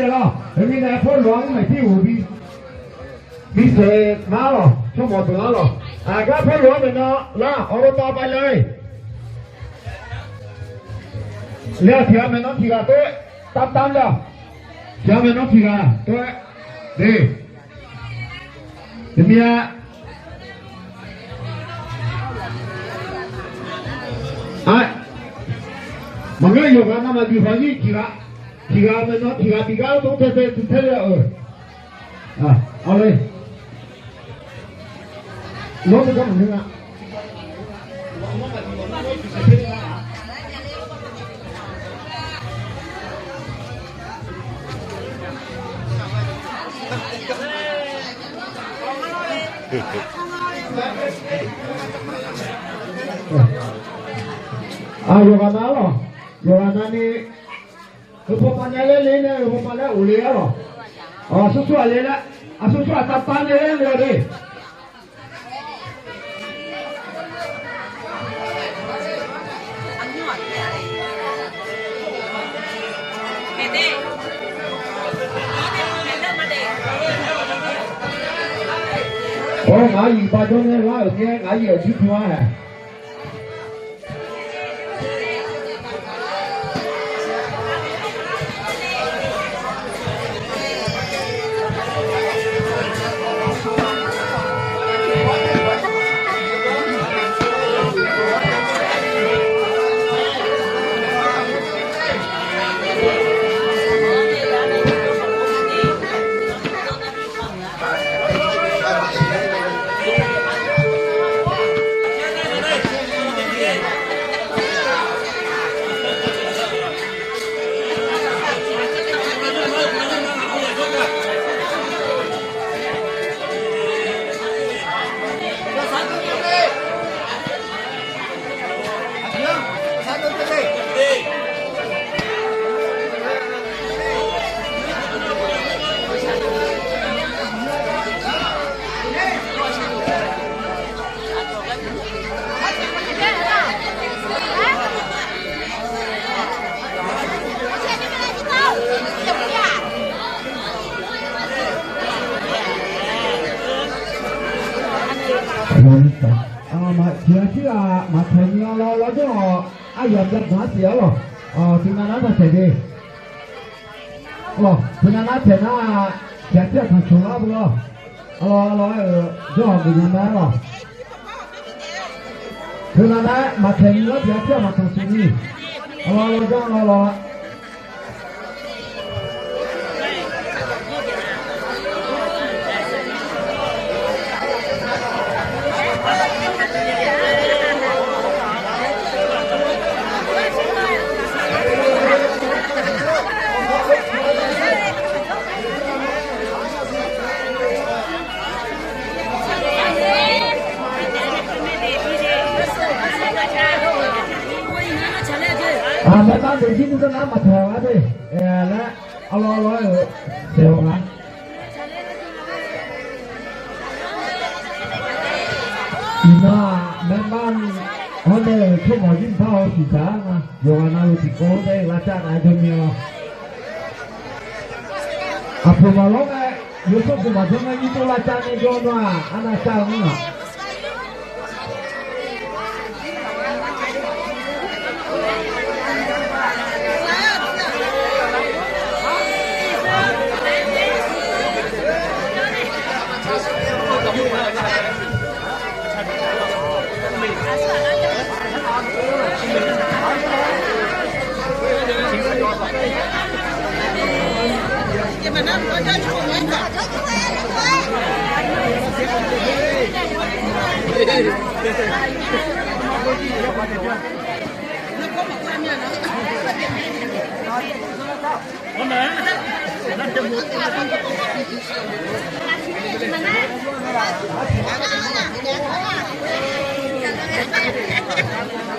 了，人民来破乱没第五比，比谁拿了，全部得了，啊，个破乱的呢，那我们打败来，两条没能提个对，当了，条没能提个对，怎么样？哎。mọi người hiểu ra mà bị phá gì chỉ là mình nó chỉ là bị cáo cũng thế là ở đây nó có một thứ ạ yoga nào Yohana ni rupanya lele rupanya ulia lo. Susu alela, susu atapan lele lele. Oh, ngai ba jo ne la ne ngai ye chi thua hai. mà chứ là mà thành lo cho họ ai giờ giật nó xỉa rồi thì nó nói là sẽ đi thì nó nói sẽ nó sẽ tiếp thằng chúng nó rồi cho họ bị nhà rồi thì nó nói mà thành nó sẽ tiếp mà thằng chúng đi cho nó mấy con thì chín cái nắm mặt thường á đi, đó, lo đều lắm. Thì nó mấy con hôm nay không có dính thao thì sáng mà, giờ nào thì cố đây là cha này cho nhiều. Phụ mà lúc này, nếu không phụ mà chúng ta như tôi là cha này cho nó anh là cha nữa.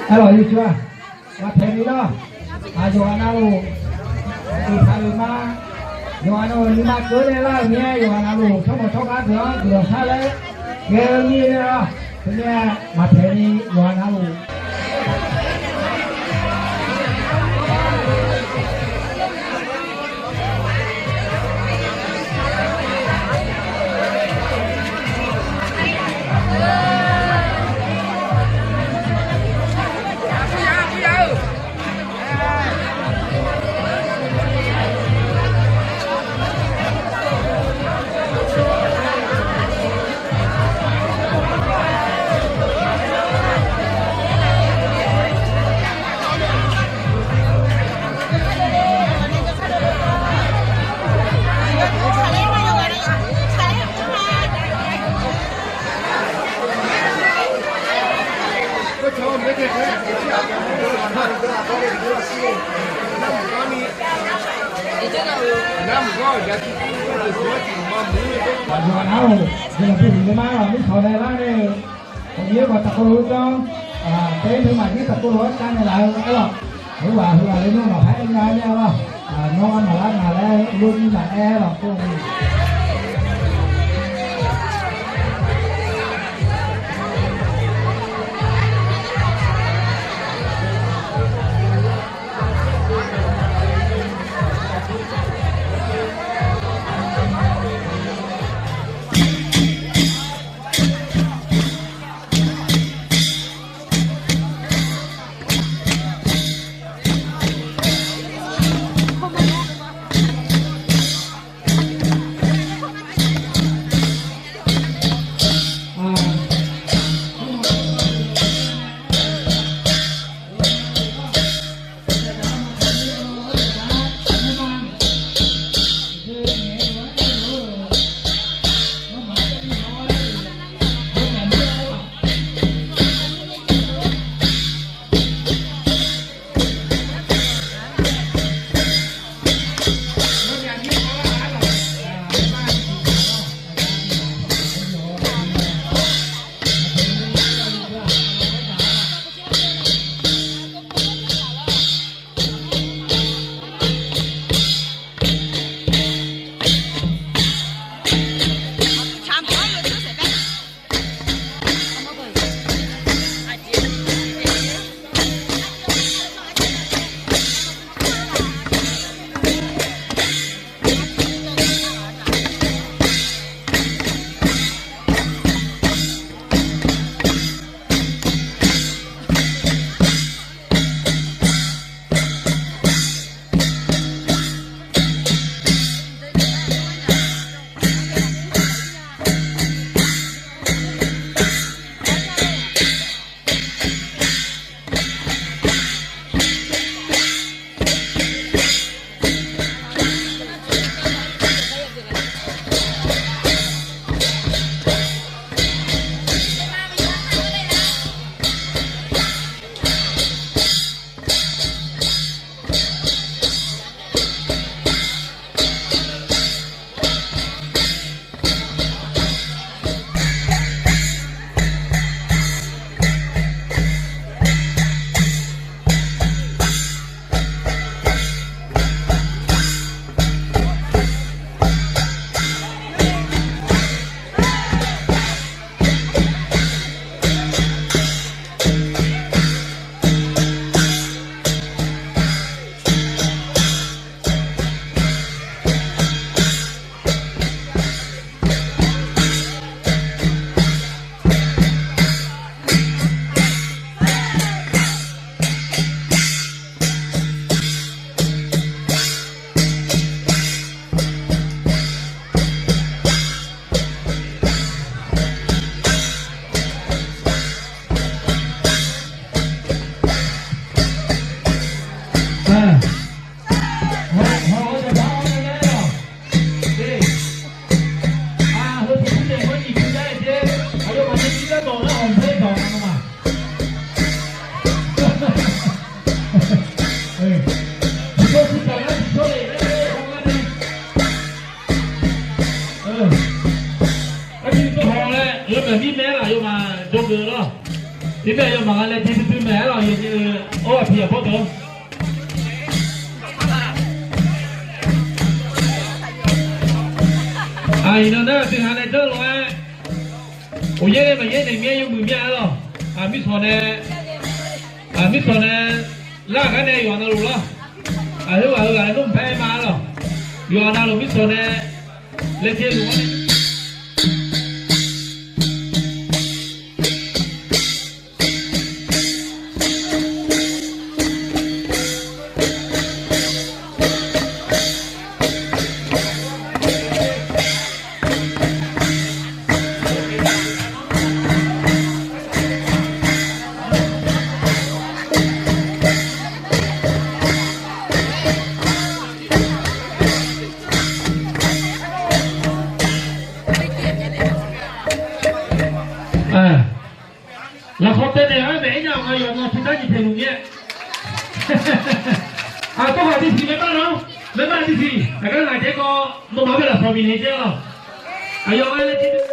Hello, you chưa? Mà thế đi đó. Joanna lu, đi thay mà, Joanna đi mà cứ đây là nghe Joanna lu, không có chọc ăn được sao đấy? Nghe như đó, thế nghe mà thế đi Joanna lu. nào giờ thì cái má là biết thổi này lá đi còn nếu mà tập cô cho cái thứ mà cái tập cô lúa cái này là cái lọ thứ là lên nó là phải anh nhau nhau không nó ăn mà lá nào đây luôn như là e là cô Thế bây giờ mà lên trên thứ mẹ là như ô thì có được. Ai nó đó từ hàng này tới rồi. Ủa vậy mà vậy này nghe vô mười mẹ rồi. Mít sò này là cái này gọi là luôn đó. Thứ ba là nó phải mà rồi. Gọi là mít sò này lên trên luôn đấy. Là khó tên này hỏi mẹ nhau ngay rồi mà chúng ta nhìn thấy luôn nhé. Tôi hỏi đi thì mấy bác đâu? 没办事情，那个俺这个弄毛病了，方便理解了。哎呦，俺这个。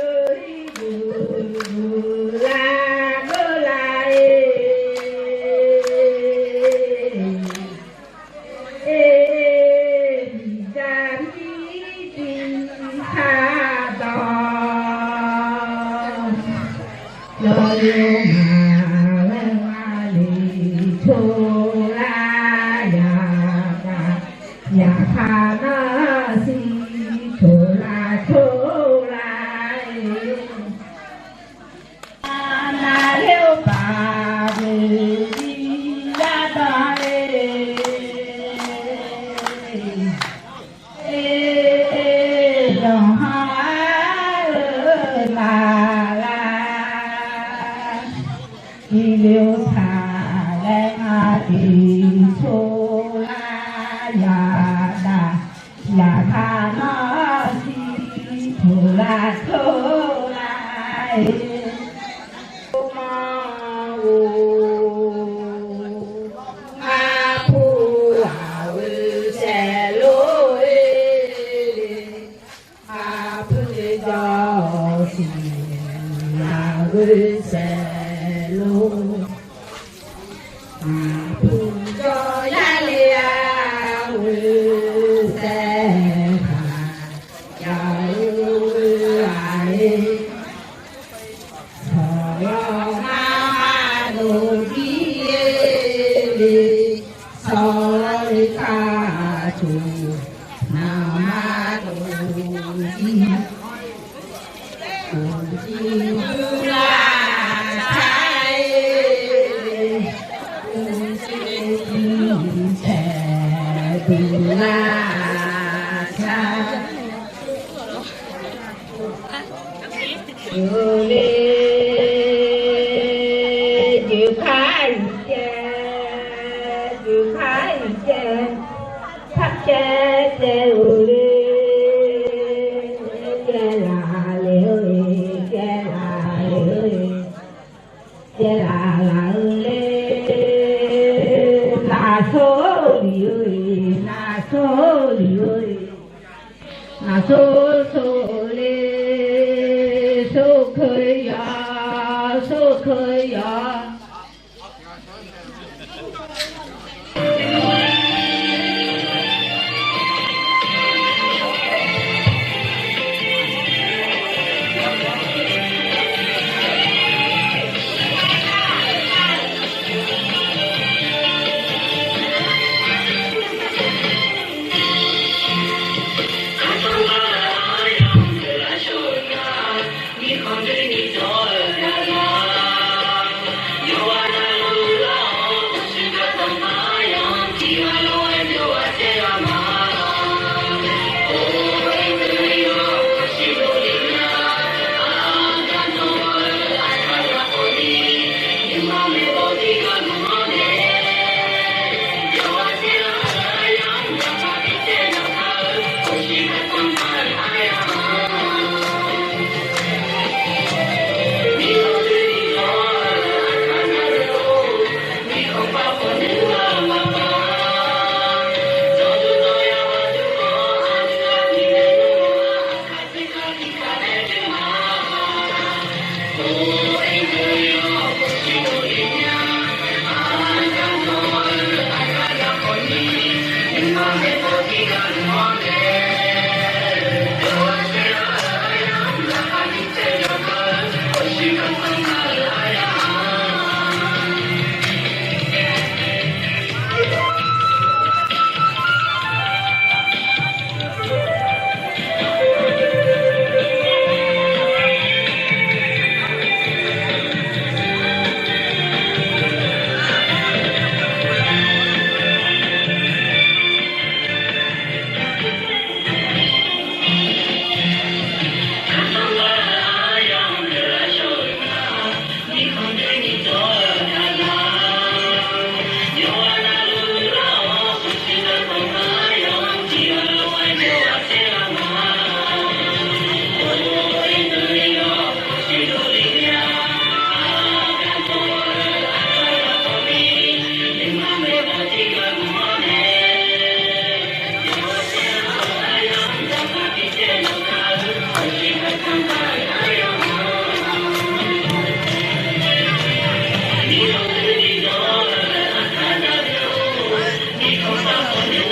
မ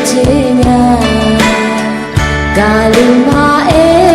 ချင်းများကာလီမာအေ